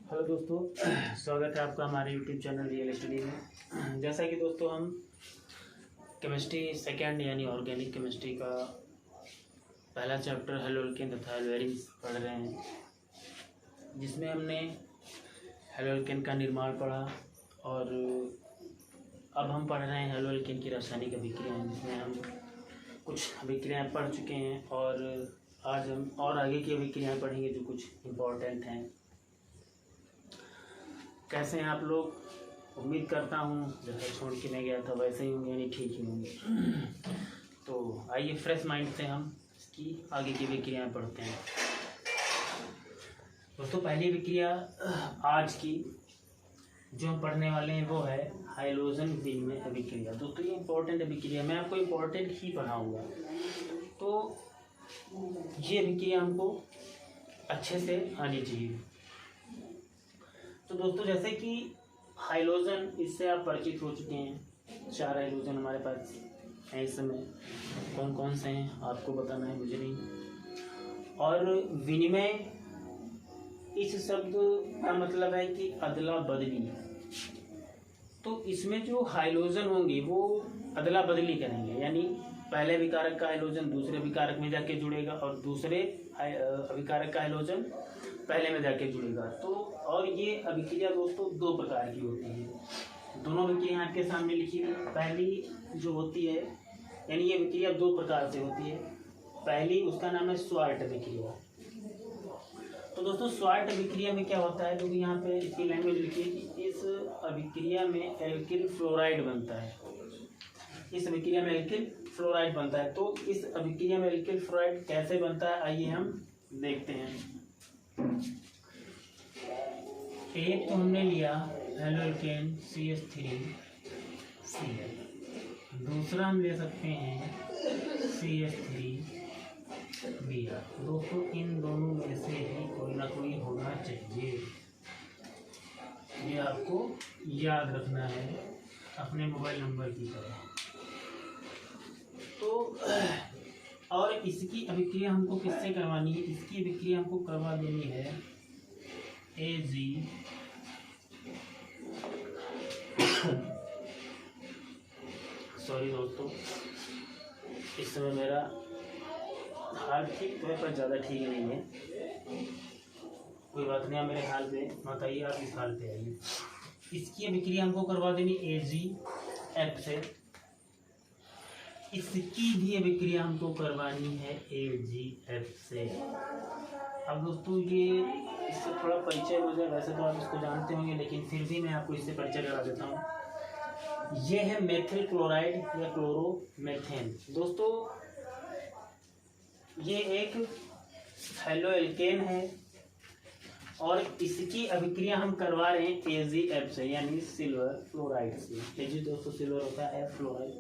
Hello दोस्तों, स्वागत है आपका हमारे यूट्यूब चैनल रियल स्टडी में। जैसा कि दोस्तों हम केमिस्ट्री सेकेंड यानी ऑर्गेनिक केमिस्ट्री का पहला चैप्टर हेलोल्केन तथा हेलोएरिन्स पढ़ रहे हैं, जिसमें हमने हेलोल्केन का निर्माण पढ़ा और अब हम पढ़ रहे हैं हेलोल्केन की रासायनिक अभिक्रियाएँ, जिसमें हम कुछ अभिक्रियाएँ पढ़ चुके हैं और आज हम और आगे की अभिक्रियाएँ पढ़ेंगे जो कुछ इम्पोर्टेंट हैं। कैसे हैं आप लोग? उम्मीद करता हूँ जैसे छोड़ के मैं गया था वैसे ही होंगे, यानी ठीक ही होंगे। तो आइए फ्रेश माइंड से हम इसकी आगे की विक्रियाएँ पढ़ते हैं। दोस्तों, पहली विक्रिया आज की जो हम पढ़ने वाले हैं वो है हाइड्रोजन विनिमय अभिक्रिया। दोस्तों, ये इम्पोर्टेंट अभिक्रिया, मैं आपको इम्पोर्टेंट ही पढ़ाऊँगा, तो ये अभिक्रिया हमको अच्छे से आनी चाहिए। तो दोस्तों, जैसे कि हाइड्रोजन, इससे आप परिचित हो चुके हैं। 4 हाइड्रोजन हमारे पास हैं इस समय। कौन कौन से हैं आपको बताना है, मुझे नहीं। और विनिमय, इस शब्द का मतलब है कि अदला बदली। तो इसमें जो हाइड्रोजन होंगे वो अदला बदली करेंगे, यानी पहले विकारक का हाइड्रोजन दूसरे विकारक में जाके जुड़ेगा और दूसरे अभिकारक का हाइड्रोजन पहले में जाके जुड़ेगा। तो और ये अभिक्रिया दोस्तों 2 प्रकार की होती है। दोनों अभिक्रिया आपके सामने लिखी है। पहली जो होती है, यानी ये अभिक्रिया 2 प्रकार से होती है। पहली, उसका नाम है स्वार्ट अभिक्रिया। तो दोस्तों, स्वार्ट अभिक्रिया में क्या होता है, क्योंकि यहाँ पे इसकी लैंग्वेज लिखी है कि इस अभिक्रिया में एल्किल फ्लोराइड बनता है। इस अभिक्रिया में एल्किल फ्लोराइड बनता है। तो इस अभिक्रिया में एल्किल फ्लोराइड कैसे बनता है, आइए हम देखते हैं। एक तो हमने लिया हेलोल्केन CH3Cl, दूसरा हम ले सकते हैं CH3Br। दोस्तों, इन दोनों में से ही कोई ना कोई होना चाहिए, ये आपको याद रखना है अपने मोबाइल नंबर की तरह। तो और इसकी अभिक्रिया हमको किससे करवानी है? इसकी अभिक्रिया हमको करवा देनी है Ag सॉरी दोस्तों, इस समय मेरा हाल ठीक है पर ज़्यादा ठीक नहीं है। कोई बात नहीं, आप मेरे हाल पे मत आइए, आप इस हाल पे आइए। इसकी अभिक्रिया हमको करवा देनी AgF से। इसकी भी अभिक्रिया हमको करवानी है AgF से। अब दोस्तों, ये इससे थोड़ा परिचय हो जाए, वैसे तो आप इसको जानते होंगे, लेकिन फिर भी मैं आपको इससे परिचय करा देता हूँ। ये है मेथिल क्लोराइड या क्लोरोमेथेन। दोस्तों, ये एक हेलोएल्केन है और इसकी अभिक्रिया हम करवा रहे हैं AgF से, यानी सिल्वर फ्लोराइड से। Ag दोस्तों सिल्वर होता है, F फ्लोराइड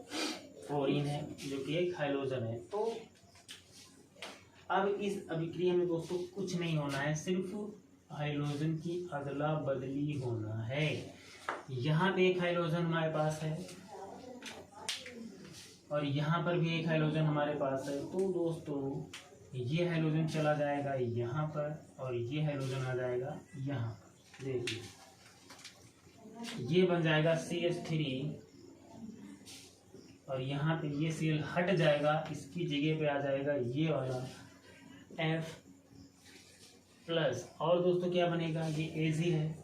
फ्लोरीन है जो कि एक हाइड्रोजन है। तो अब इस अभिक्रिया में दोस्तों कुछ नहीं होना है, सिर्फ हाइड्रोजन की अदला बदली होना है। यहाँ पे एक हाइड्रोजन हमारे पास है और यहाँ पर भी एक हाइड्रोजन हमारे पास है। तो दोस्तों, ये हाइड्रोजन चला जाएगा यहाँ पर और ये हाइड्रोजन आ जाएगा यहाँ पर। देखिए, ये बन जाएगा CH3 और यहाँ पे ये Cl हट जाएगा, इसकी जगह पे आ जाएगा ये वाला F प्लस। और दोस्तों क्या बनेगा, ये Ag है,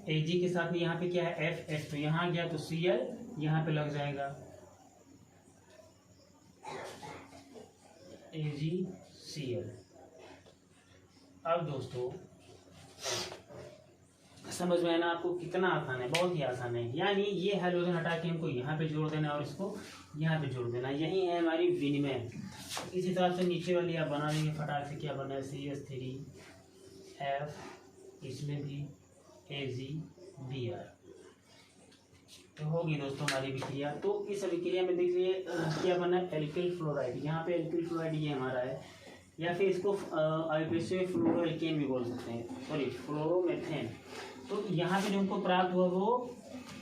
Ag के साथ में यहाँ पे क्या है FH, तो यहाँ गया तो Cl यहाँ पे लग जाएगा AgCl। अब दोस्तों समझ में आना आपको कितना आसान है, बहुत ही आसान है। यानी ये हाइड्रोजन हटा के हमको यहाँ पे जोड़ देना और इसको यहाँ पे जोड़ देना, यही है हमारी विनिमय। इस हिसाब से नीचे वाली आप बना देंगे फटाक से। क्या बना है CH3F, इसमें भी AgBr। तो होगी दोस्तों हमारी विक्रिया। तो इस अभिक्रिया में देखिए क्या बना है, एल्किल फ्लोराइड। यहाँ पे एल्किल फ्लोराइड ये हमारा है, या फिर इसको आईपीएस फ्लोरोएल्केन भी बोल सकते हैं, सॉरी फ्लोरोमेथेन। तो यहाँ पे जो हमको प्राप्त हुआ वो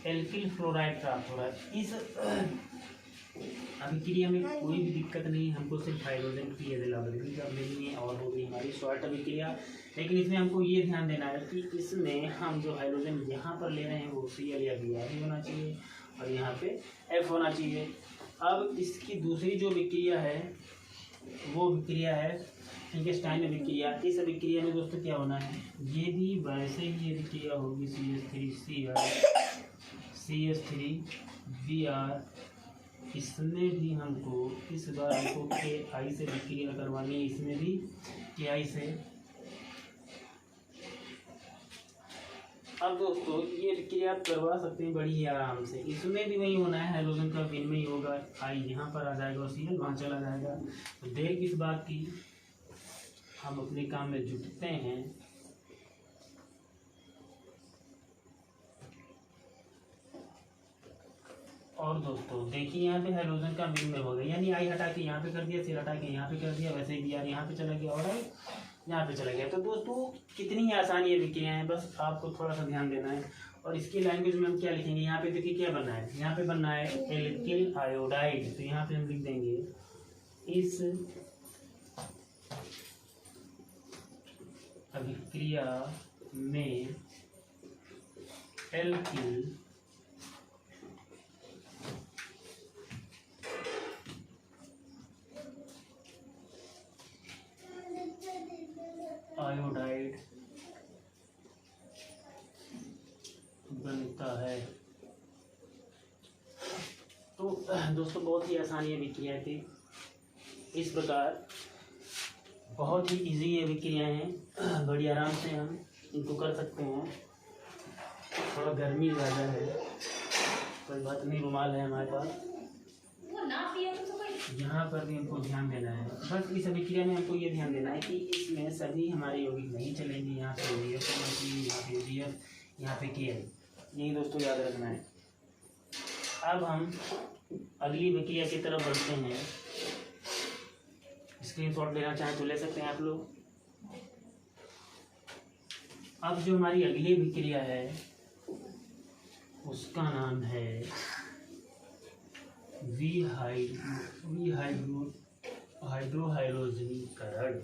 एल्किल फ्लोराइड प्राप्त हो रहा है। इस अभिक्रिया में कोई भी दिक्कत नहीं, हमको सिर्फ हाइड्रोजन की अदला-बदली कर लेनी है और होगी हमारी शॉर्ट अभिक्रिया। लेकिन इसमें हमको ये ध्यान देना है कि इसमें हम जो हाइड्रोजन यहाँ पर ले रहे हैं वो Cl या Br ही होना चाहिए और यहाँ पे F होना चाहिए। अब इसकी दूसरी जो अभिक्रिया है वो अभिक्रिया है फिंकेस्टाइन अभिक्रिया। इस अभिक्रिया में दोस्तों क्या होना है, ये भी वैसे ही अभिक्रिया होगी CH3Cl इसमें भी हमको इस बार हमको Ki से अभिक्रिया करवानी है, इसमें भी Ki से। अब दोस्तों ये अभिक्रिया आप करवा सकते हैं बड़ी ही आराम से। इसमें भी वही होना है, हाइड्रोजन का विनिमय होगा, I यहाँ पर आ जाएगा और Cl वहाँ चला जाएगा। तो देर किस बात की, हम अपने काम में जुटते हैं। और दोस्तों देखिए यहाँ पे हाइड्रोजन का विनिमय हो गया, यानी I हटा के यहाँ पे कर दिया, Cl हटा के यहाँ पे कर दिया, वैसे ही Br यहाँ पे चला गया और I यहाँ पे चला गया। तो दोस्तों कितनी ही आसानी अभिक्रिया है, बस आपको थोड़ा सा ध्यान देना है। और इसकी लैंग्वेज में हम क्या लिखेंगे, यहाँ पे देखिए क्या बनना है, यहाँ पे बनना है एल्किल आयोडाइड। तो यहाँ पे हम लिख देंगे इस अभिक्रिया में एल्किल आयोडाइड बनता है। तो दोस्तों बहुत ही आसानी अभिक्रिया थी। इस प्रकार बहुत ही इजी अभिक्रियाएं हैं, बड़ी आराम से हम इनको कर सकते हैं। थोड़ा गर्मी ज़्यादा है, कोई बात नहीं, रुमाल है हमारे पास। यहाँ पर भी हमको ध्यान देना है, बस इस अभिक्रिया में हमको ये ध्यान देना है कि इसमें सभी हमारे यौगिक नहीं चलेंगे। यहाँ पे ODF होना चाहिए, यहाँ पे ODF, यहाँ पे Ki, यही दोस्तों याद रखना है। अब हम अगली अभिक्रिया की तरफ बढ़ते हैं। स्क्रीनशॉट लेना चाहें तो ले सकते हैं आप लोग। अब जो हमारी अगली अभिक्रिया है उसका नाम है हाइड्रोहाइड्रोजनीकरण।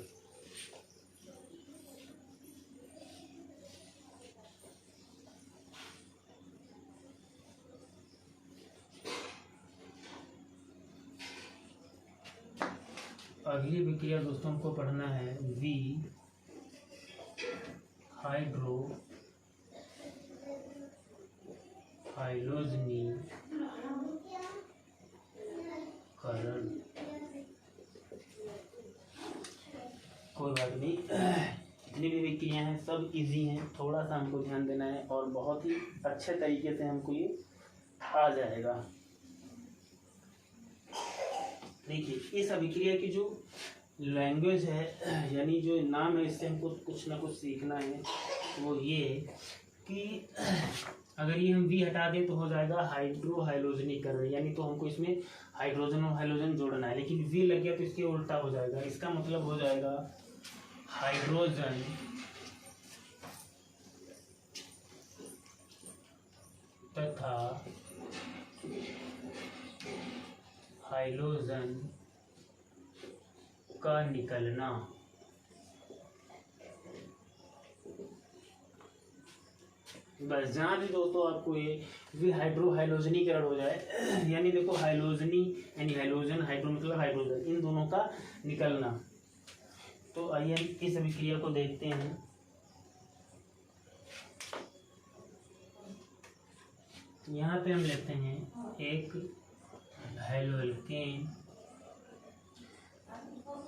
अगली अभिक्रिया दोस्तों हमको पढ़ना है हाइड्रोहाइड्रोजनीकरण। कोई बात नहीं, जितनी भी अभिक्रियाएं हैं सब इजी हैं, थोड़ा सा हमको ध्यान देना है और बहुत ही अच्छे तरीके से हमको ये आ जाएगा। देखिए इस अभिक्रिया की जो लैंग्वेज है, यानी जो नाम है, इससे हमको कुछ ना कुछ सीखना है। वो ये कि अगर ये हम V हटा दें तो हो जाएगा हाइड्रोहाइड्रोजनीकरण, यानी तो हमको इसमें हाइड्रोजन और हाइड्रोजन जोड़ना है, लेकिन V लग गया तो इसके उल्टा हो जाएगा। इसका मतलब हो जाएगा हाइड्रोजन तथा हाइड्रोजन का निकलना। बस जहाँ भी दोस्तों आपको ये हाइड्रोहाइड्रोजनीकरण हो जाए, यानी देखो हाइड्रोजनी यानी हाइड्रोजन, हाइड्रो मतलब हाइड्रोजन, इन दोनों का निकलना। तो आइए इस अभिक्रिया को देखते हैं। यहाँ पे हम लेते हैं एक हेलोएल्केन,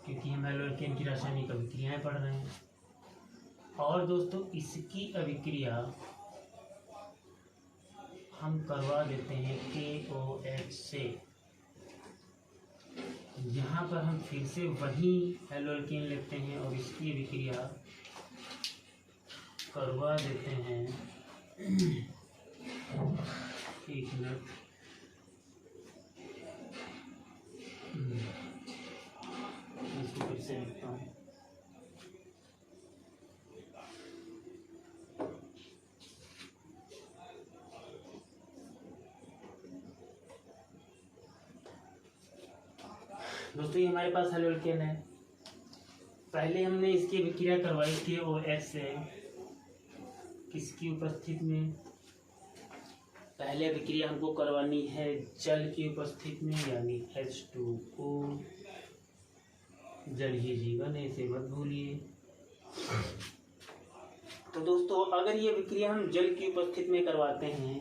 क्योंकि हम हेलोएल्केन की रासायनिक अभिक्रियाएं पढ़ रहे हैं। और दोस्तों इसकी अभिक्रिया हम करवा देते हैं KOH से। यहाँ पर हम फिर से वही हेलोएल्केन लेते हैं और इसकी अभिक्रिया करवा देते हैं। एक मिनट, इसको फिर से लिखता हूँ। दोस्तों ये हमारे पास हेलो एल्केन है। पहले हमने इसकी विक्रिया करवाई KOH से, किसकी उपस्थिति में? पहले विक्रिया हमको करवानी है जल की उपस्थिति में, यानी H2O। जल ही जीवन है, इसे मत भूलिए। तो दोस्तों अगर ये विक्रिया हम जल की उपस्थिति में करवाते हैं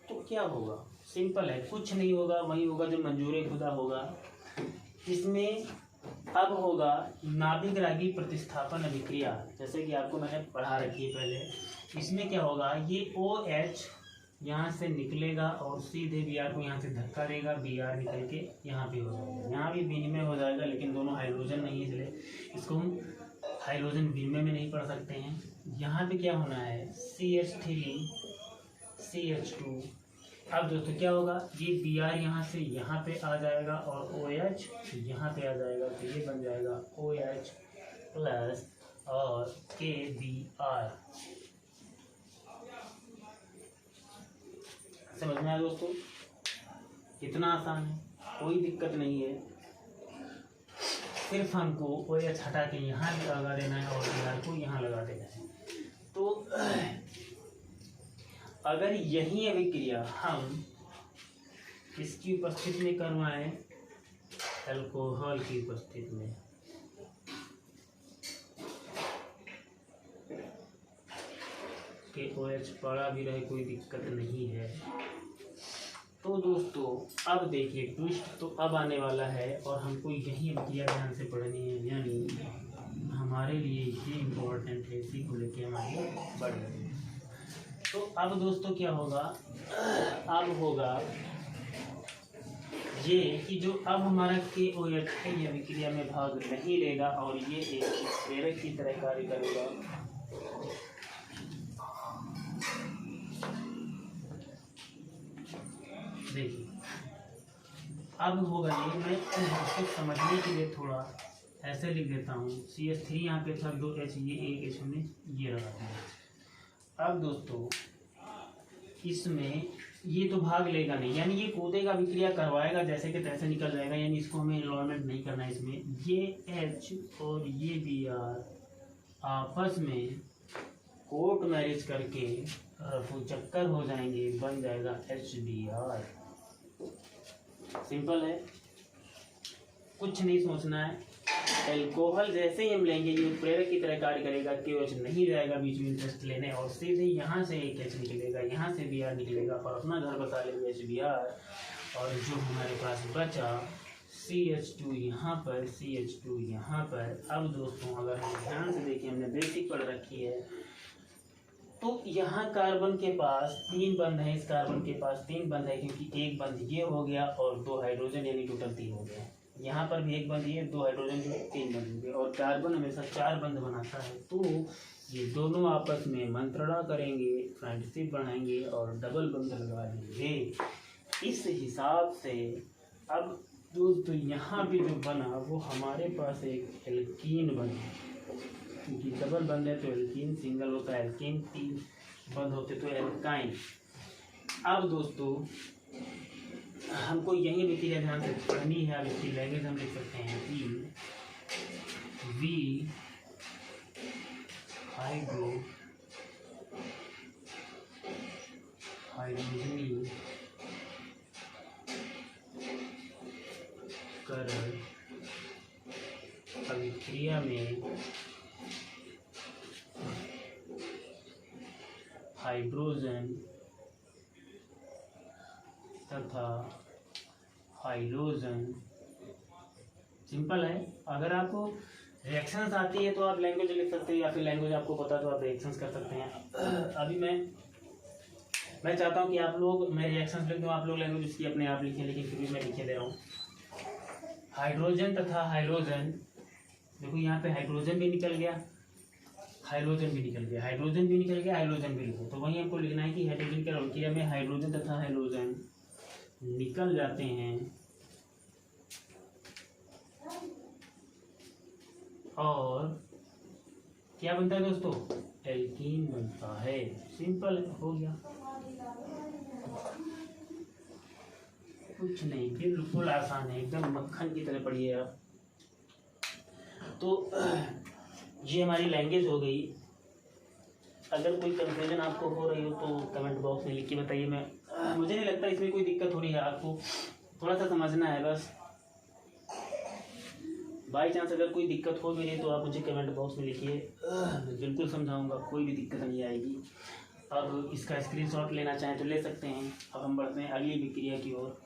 तो क्या होगा? सिंपल है, कुछ नहीं होगा, वही होगा जो मंजूर खुदा होगा। इसमें अब होगा नाभिक रागी प्रतिस्थापन अभिक्रिया, जैसे कि आपको मैंने पढ़ा रखी है पहले। इसमें क्या होगा, ये OH यहाँ से निकलेगा और सीधे Br को यहाँ से धक्का देगा, Br निकल के यहाँ पे हो जाएगा। यहाँ भी विनिमय हो जाएगा, लेकिन दोनों हाइड्रोजन नहीं है इसलिए इसको हम हाइड्रोजन विनिमय में नहीं पढ़ सकते हैं। यहाँ पे क्या होना है, CH3 CH2। अब दोस्तों क्या होगा, ये Br यहाँ से यहाँ पे आ जाएगा और OH यहाँ पे आ जाएगा, तो ये बन जाएगा OH प्लस और KBr। समझ में आया दोस्तों? इतना आसान है, कोई दिक्कत नहीं है। सिर्फ हमको OH हटा के यहाँ लगा देना है और Br को यहाँ लगा देना है। तो अगर यही अभिक्रिया हम किसकी उपस्थिति में करवाएं, अल्कोहल की उपस्थिति में, KOH पड़ा भी रहे कोई दिक्कत नहीं है। तो दोस्तों अब देखिए ट्विस्ट तो अब आने वाला है और हमको यही अभिक्रिया ध्यान से पढ़नी है, यानी हमारे लिए ये इम्पोर्टेंट है, इसी को लेके हम आगे बढ़ रहे हैं। तो अब दोस्तों क्या होगा, अब होगा ये कि जो अब हमारा KOH है ये अभिक्रिया में भाग नहीं लेगा और ये एक प्रेरक की तरह कार्य करेगा। देखिए अब होगा ये, मैं इसको समझने के लिए थोड़ा ऐसे लिख देता हूँ। CH3 यहाँ पे था, 2H, ये एक H हमने ये रखा था। अब दोस्तों इसमें ये तो भाग लेगा नहीं, यानी ये कूदेगा, विक्रिया करवाएगा, जैसे कि तैसे निकल जाएगा, यानी इसको हमें इन्वॉल्वमेंट नहीं करना है इसमें। ये H और ये Br आपस में कोर्ट मैरिज करके रफू चक्कर हो जाएंगे, बन जाएगा HBr। सिंपल है, कुछ नहीं सोचना है। एल्कोहल जैसे ही हम लेंगे ये प्रेरक की तरह कार्य करेगा, KOH नहीं जाएगा बीच में इंटरेस्ट लेने और सीधे यहाँ से एक H निकलेगा, यहाँ से Br निकलेगा और अपना घर बसा लेंगे HBr। और जो हमारे पास बचा CH2 यहाँ पर, CH2 यहाँ पर। अब दोस्तों अगर हम ध्यान से देखें, हमने बेसिक पढ़ रखी है, तो यहाँ कार्बन के पास 3 बंध है, इस कार्बन के पास 3 बंध है, क्योंकि एक बंध ये हो गया और 2 हाइड्रोजन, यानी टोटल 3 हो गया। यहाँ पर भी एक बंध ये, 2 हाइड्रोजन जो 3 बंध हो गए और कार्बन हमेशा 4 बंध बनाता है। तो ये दोनों आपस में मंत्रणा करेंगे, फ्रेंडशिप बढ़ाएंगे और डबल बंध लगा लेंगे। इस हिसाब से अब दोस्तों यहाँ भी जो बना वो हमारे पास एक एल्कीन बना, क्योंकि डबल बंद है तो एल्कीन, सिंगल होता है एल्कीन, 3 बंद होते तो एल्काइन। अब दोस्तों हमको यही विक्रिया ध्यान से पढ़नी है। अब इसकी लैंग्वेज हम लिख सकते हैं कि V हाइड्रोजनीकरण अभिक्रिया में हाइड्रोजन तथा हाइड्रोजन। सिंपल है, अगर आपको रिएक्शंस आती है तो आप लैंग्वेज लिख सकते हैं, या फिर लैंग्वेज आपको पता तो आप रिएक्शंस कर सकते हैं। अभी मैं चाहता हूं कि आप लोग, मैं रिएक्शंस लिख दूं, आप लोग लैंग्वेज उसकी अपने आप लिखें, लेकिन फिर भी मैं लिखे दे रहा हूँ। हाइड्रोजन तथा हाइड्रोजन, देखो यहाँ पे हाइड्रोजन भी निकल गया, हाइड्रोजन भी निकल गया, हाइड्रोजन भी निकल गया, हाइड्रोजन भी लिखो। तो वहीं हमको लिखना है कि हाइड्रोजन के अभिक्रिया में हाइड्रोजन तथा हाइड्रोजन निकल जाते हैं और क्या बनता है दोस्तों, एल्कीन बनता है। सिंपल हो गया। कुछ नहीं, बिल्कुल आसान है, एकदम मक्खन की तरह पढ़िए आप। तो ये हमारी लैंग्वेज हो गई। अगर कोई कंफ्यूजन आपको हो रही हो तो कमेंट बॉक्स में लिख के बताइए। मुझे नहीं लगता इसमें कोई दिक्कत हो रही है, आपको थोड़ा सा समझना है बस। बाई चांस अगर कोई दिक्कत हो मेरी तो आप मुझे कमेंट बॉक्स में लिखिए, मैं बिल्कुल समझाऊंगा, कोई भी दिक्कत नहीं आएगी। अब इसका स्क्रीनशॉट लेना चाहें तो ले सकते हैं। अब हम बढ़ते हैं अगली विक्रिया की ओर।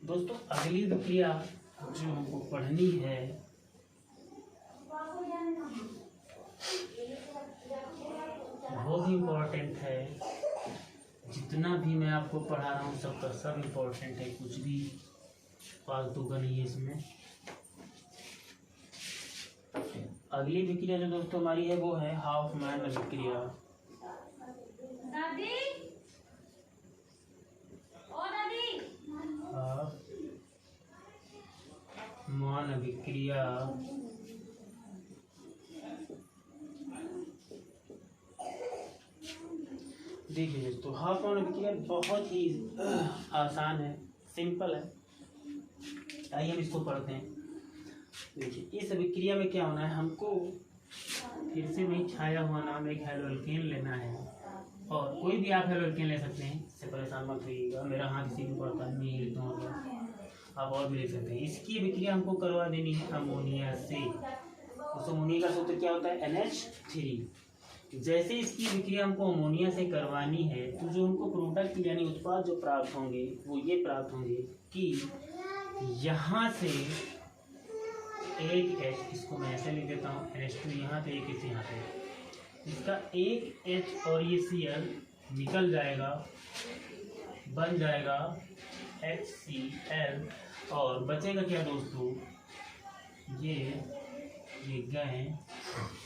दोस्तों अगली विक्रिया जो हमको पढ़नी है बहुत ही इम्पोर्टेंट है। जितना भी मैं आपको पढ़ा रहा हूँ सबका सब इम्पोर्टेंट है, कुछ भी फालतू का नहीं है इसमें। अगली विक्रिया जो दोस्तों हमारी है वो है हाफ मैन विक्रिया। दादी ओ दादी, हाफ मैन विक्रिया देखिए दोस्तों, हाफ मैन विक्रिया बहुत ही आसान है, सिंपल है। आइए हम इसको पढ़ते हैं। देखिए इस विक्रिया में क्या होना है, हमको फिर से वही छाया हुआ नाम एक हेलोल्केन लेना है, और कोई भी आप हेलोल्केन ले सकते हैं, इससे परेशान मत होइएगा, मेरा हाथ इसी में पड़ता है, मैं लिखता हूँ, आप और भी लिख सकते हैं। इसकी विक्रिया हमको करवा देनी है अमोनिया से। उस अमोनिया का सूत्र क्या होता है, NH3। जैसे इसकी विक्रिया हमको अमोनिया से करवानी है तो जो हमको प्रोडक्ट यानी उत्पाद जो प्राप्त होंगे वो ये प्राप्त होंगे कि यहाँ से एक H, इसको मैं ऐसे लिख देता हूँ, NH2 यहाँ पे एक H यहाँ पे, इसका एक H और ये Cl निकल जाएगा, बन जाएगा HCl, और बचेगा क्या दोस्तों, ये गए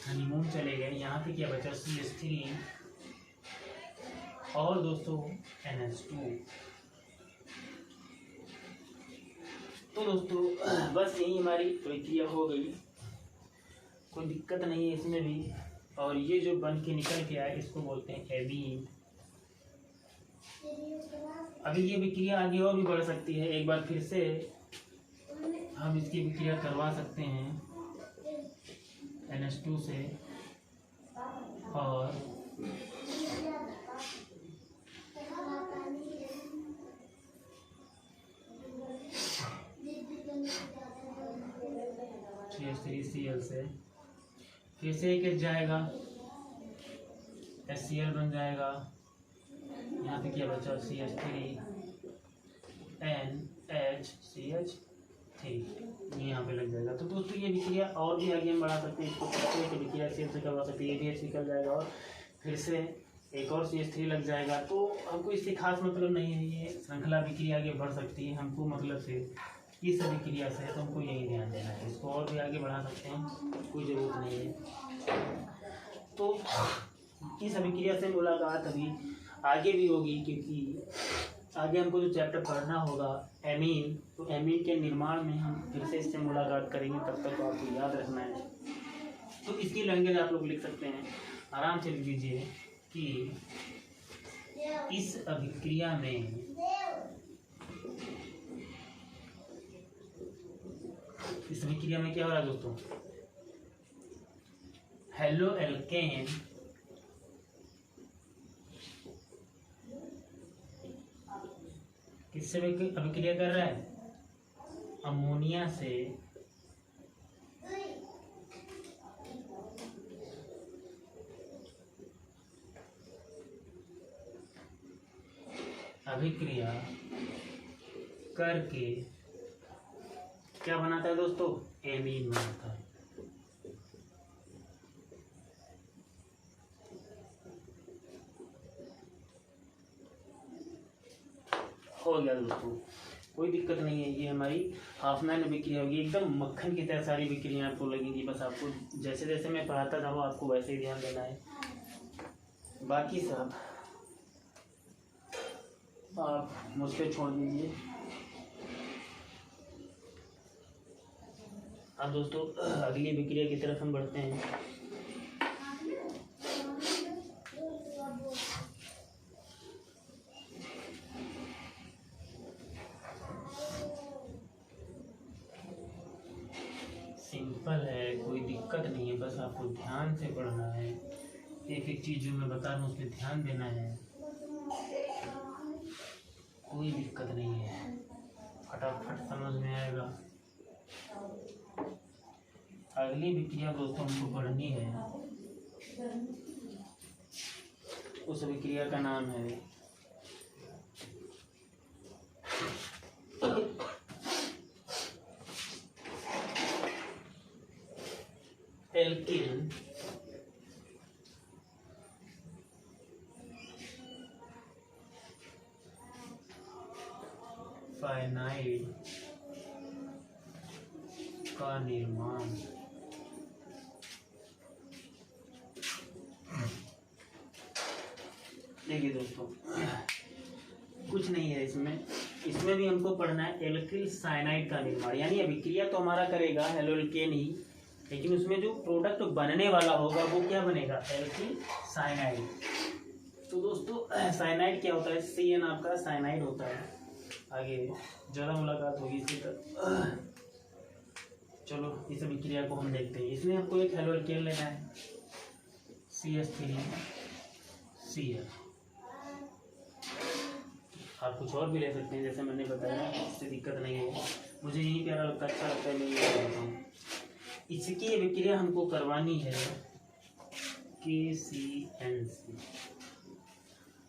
हनीमून चले गए, यहाँ पे क्या बचा CH3 और दोस्तों NH2। तो दोस्तों बस यही हमारी विक्रिया हो गई, कोई दिक्कत नहीं है इसमें भी। और ये जो बन के निकल के आए इसको बोलते हैं एमीन। अभी ये विक्रिया आगे और भी बढ़ सकती है, एक बार फिर से हम इसकी विक्रिया करवा सकते हैं NH2 से, और CH3Cl से फिर से एक H जाएगा, HCl बन जाएगा, यहाँ पे क्या बचा CH3 NHCH3 यहाँ पे लग जाएगा। तो दोस्तों ये विक्रिया और भी आगे हम बढ़ा सकते हैं, इसको कहते हैं कि विक्रिया CH से करवा सकते हैं, ये भी H निकल जाएगा और फिर से एक और CH3 लग जाएगा। तो हमको इससे खास मतलब नहीं है, ये श्रृंखला विक्रिया आगे बढ़ सकती है, हमको मतलब से इस विक्रिया से तो हमको यही ध्यान देना है, इसको और भी आगे बढ़ा सकते हैं, कोई ज़रूरत नहीं है। तो इस विक्रिया से मुलाकात अभी आगे भी होगी, क्योंकि आगे हमको जो चैप्टर पढ़ना होगा एमीन, तो एमीन के निर्माण में हम फिर से इससे मुलाकात करेंगे, तब तक आपको याद रखना है। तो इसकी लैंग्वेज आप लोग लिख सकते हैं, आराम से लिख दीजिए कि इस अभिक्रिया में क्या हो रहा है दोस्तों, हेलो एल्केन किससे अभिक्रिया कर रहा है, अमोनिया से अभिक्रिया करके क्या बनाता है दोस्तों, एमीन बनाता है। हो गया दोस्तों, कोई दिक्कत नहीं है, ये हमारी हाफ मैन विक्रिया होगी, एकदम मक्खन की तरह सारी विक्रियाँ आपको लगेंगी। बस आपको जैसे जैसे मैं पढ़ाता था वो आपको वैसे ही ध्यान देना है, बाकी सब आप मुझ पर छोड़ दीजिए। अब दोस्तों अगली विक्रिया की तरफ हम बढ़ते हैं। सिंपल है, कोई दिक्कत नहीं है, बस आपको ध्यान से पढ़ना है। एक एक चीज़ जो मैं बता रहा हूँ उस पर ध्यान देना है, कोई दिक्कत नहीं है, फटाफट समझ में आएगा। अगली विक्रिया दोस्तों हमको पढ़नी है, उस विक्रिया का नाम है एल्किल फाइनाइड का निर्माण। देखिए दोस्तों, कुछ नहीं है इसमें भी हमको पढ़ना है एल्किल साइनाइड का निर्माण, यानी अभिक्रिया तो हमारा करेगा हेलोल्केन ही, लेकिन उसमें जो प्रोडक्ट बनने वाला होगा वो क्या बनेगा, एल्किल साइनाइड। तो दोस्तों साइनाइड क्या होता है, CN आपका साइनाइड होता है। आगे ज़्यादा मुलाकात होगी इसकी तरह। चलो इस अभिक्रिया को हम देखते हैं। इसमें आपको एक हेलोल्केन लेना है, CH3Cl। आप कुछ और भी ले सकते हैं, जैसे मैंने बताया, इससे दिक्कत नहीं है, मुझे यही प्यारा लगता, अच्छा लगता है, मैं ये करता हूँ। इसकी अभिक्रिया हमको करवानी है KCNC।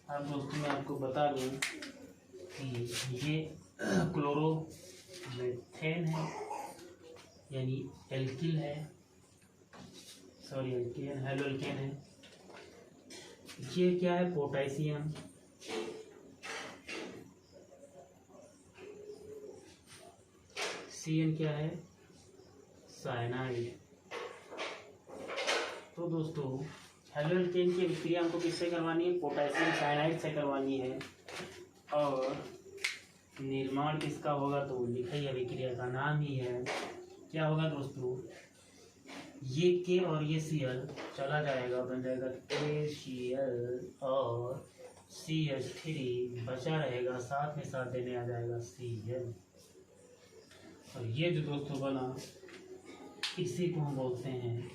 अब दोस्तों मैं आपको बता दूँ कि ये क्लोरोमेथेन है, यानी एल्किल है, सॉरी एल्केन, हेलोल्केन है। ये क्या है, पोटेशियम, CN क्या है, साइनाइड। तो दोस्तों हेलोल्केन की अभिक्रिया हमको किससे करवानी है, पोटेशियम साइनाइड से करवानी है, और निर्माण किसका होगा, तो लिखा ही अभिक्रिया का नाम ही है। क्या होगा दोस्तों, ये K और ये Cl चला जाएगा, बन जाएगा KCl, और CH3 बचा रहेगा, साथ में साथ देने आ जाएगा Cl। और ये जो दोस्तों बना, इसी को हम बोलते हैं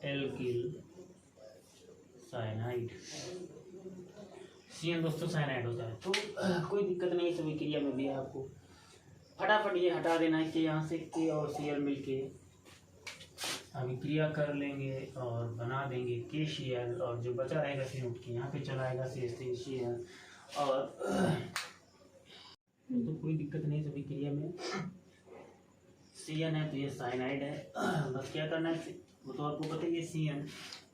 एल्किल साइनाइड। CN दोस्तों साइनाइड होता है। तो कोई दिक्कत नहीं इस अभिक्रिया में भी, आपको फटाफट ये हटा देना है कि यहाँ से K और Cl मिलके अभिक्रिया कर लेंगे और बना देंगे KCl, और जो बचा रहेगा संयुक्त के यहाँ पे चला आएगा CH3Cl। और तो कोई दिक्कत नहीं इस अभिक्रिया में, CN है तो ये साइनाइड है, बस क्या करना है, वो तो आपको पता है, ये CN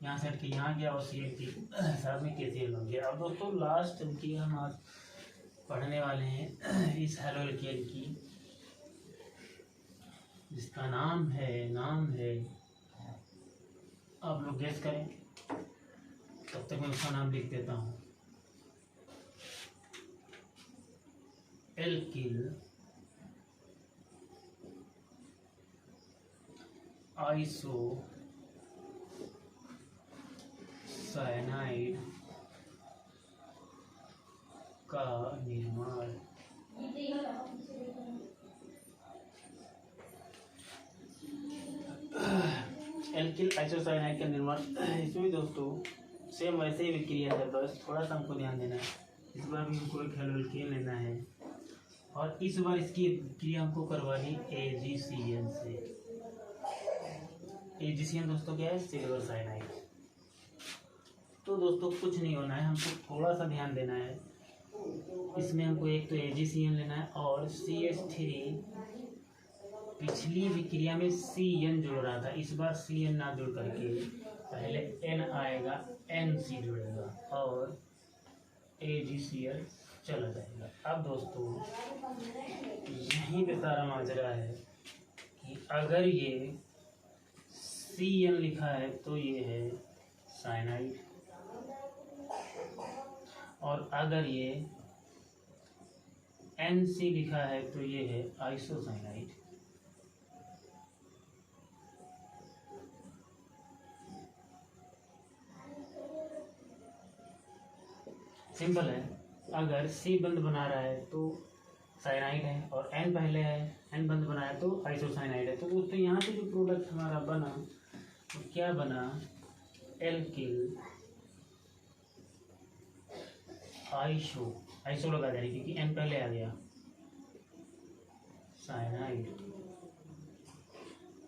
यहाँ से हट के यहाँ गया और CN की साथ में KCl बन गया। अब दोस्तों लास्ट अभिक्रिया हम आज पढ़ने वाले हैं इस हेलोल्केन की, जिसका नाम है, आप लोग गेस करें, तब तक मैं उसका नाम लिख देता हूँ, एल्किल आइसो साइनाइड का निर्माण। एल्किल आइसोसाइनाइड का निर्माण, इसमें भी दोस्तों सेम वैसे ही विक्रिया है, बस थोड़ा सा हमको ध्यान देना है। इस बार भी हमको एक हेलोल्केन लेना है, और इस बार इसकी विक्रिया हमको करवानी AgCN से। AgCN दोस्तों क्या है, सिल्वर साइनाइड। तो दोस्तों कुछ नहीं होना है, हमको थोड़ा सा ध्यान देना है। इसमें हमको एक तो AgCN लेना है, और CH3, पिछली विक्रिया में CN जुड़ रहा था, इस बार CN ना जुड़ करके पहले N आएगा, NC जुड़ेगा, और AgCl चला जाएगा। अब दोस्तों यहीं पे सारा माजरा है कि अगर ये CN लिखा है तो ये है साइनाइड, और अगर ये NC लिखा है तो ये है आइसोसाइनाइड। सिंपल है, अगर C बंद बना रहा है तो साइनाइड है और एन पहले है, एन बंद बनाया तो आइसोसाइनाइड है। तो दोस्तों यहाँ पे जो प्रोडक्ट हमारा बना तो क्या बना, एल्किल आइसो लगा देंगे क्योंकि एन पहले आ गया, साइनाइड।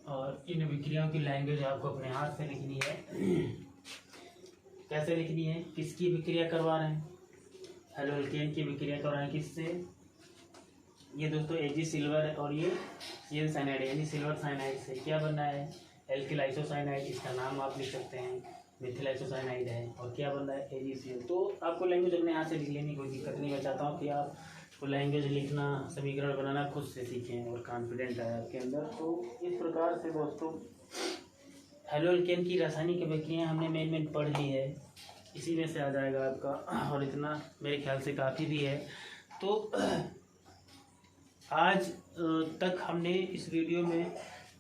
और इन अभिक्रियाओं की लैंग्वेज आपको अपने हाथ से लिखनी है। कैसे लिखनी है, किसकी अभिक्रिया करवा रहे हैं, हेलोल्केन की अभिक्रिया करवा रहे हैं, किससे, ये दोस्तों एजी सिल्वर है और ये सीएल साइनाइड है, यानी सिल्वर साइनाइड से क्या बनना है, एल्किल आइसोसाइनाइड, इसका नाम आप लिख सकते हैं, मिथिल आइसोसाइनाइड है। और क्या बन रहा है, एजीसीएल। तो आपको लैंग्वेज अपने हाथ से लिख लेने कोई दिक्कत नहीं। मैं चाहता हूँ कि आप वो लैंग्वेज लिखना, समीकरण बनाना खुद से सीखें और कॉन्फिडेंट आए आपके अंदर। तो इस प्रकार से दोस्तों हेलोल्केन की रासायनिक अभिक्रियाएं हमने मेन पढ़ ली है, इसी में से आ जाएगा आपका, और इतना मेरे ख्याल से काफ़ी भी है। तो आज तक हमने इस वीडियो में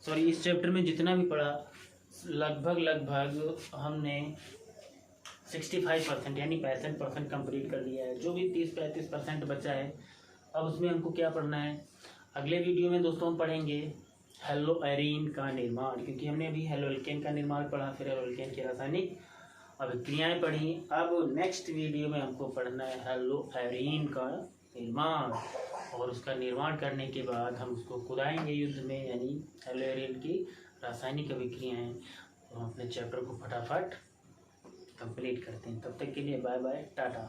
इस चैप्टर में जितना भी पढ़ा लगभग हमने 65% यानी 65% कंप्लीट कर लिया है। जो भी 30-35% बचा है, अब उसमें हमको क्या पढ़ना है, अगले वीडियो में दोस्तों हम पढ़ेंगे हेलोएरीन का निर्माण, क्योंकि हमने अभी हेलोल्केन का निर्माण पढ़ा, फिर हेलोल्केन की रासायनिक अभिक्रियाएं पढ़ी। अब नेक्स्ट वीडियो में हमको पढ़ना है हेलोएरीन का निर्माण, और उसका निर्माण करने के बाद हम उसको खुदाएंगे युद्ध में, यानी हेलोएरीन की रासायनिक अभिक्रियाएं। तो हम अपने चैप्टर को फटाफट कंप्लीट करते हैं। तब तक के लिए बाय बाय, टाटा।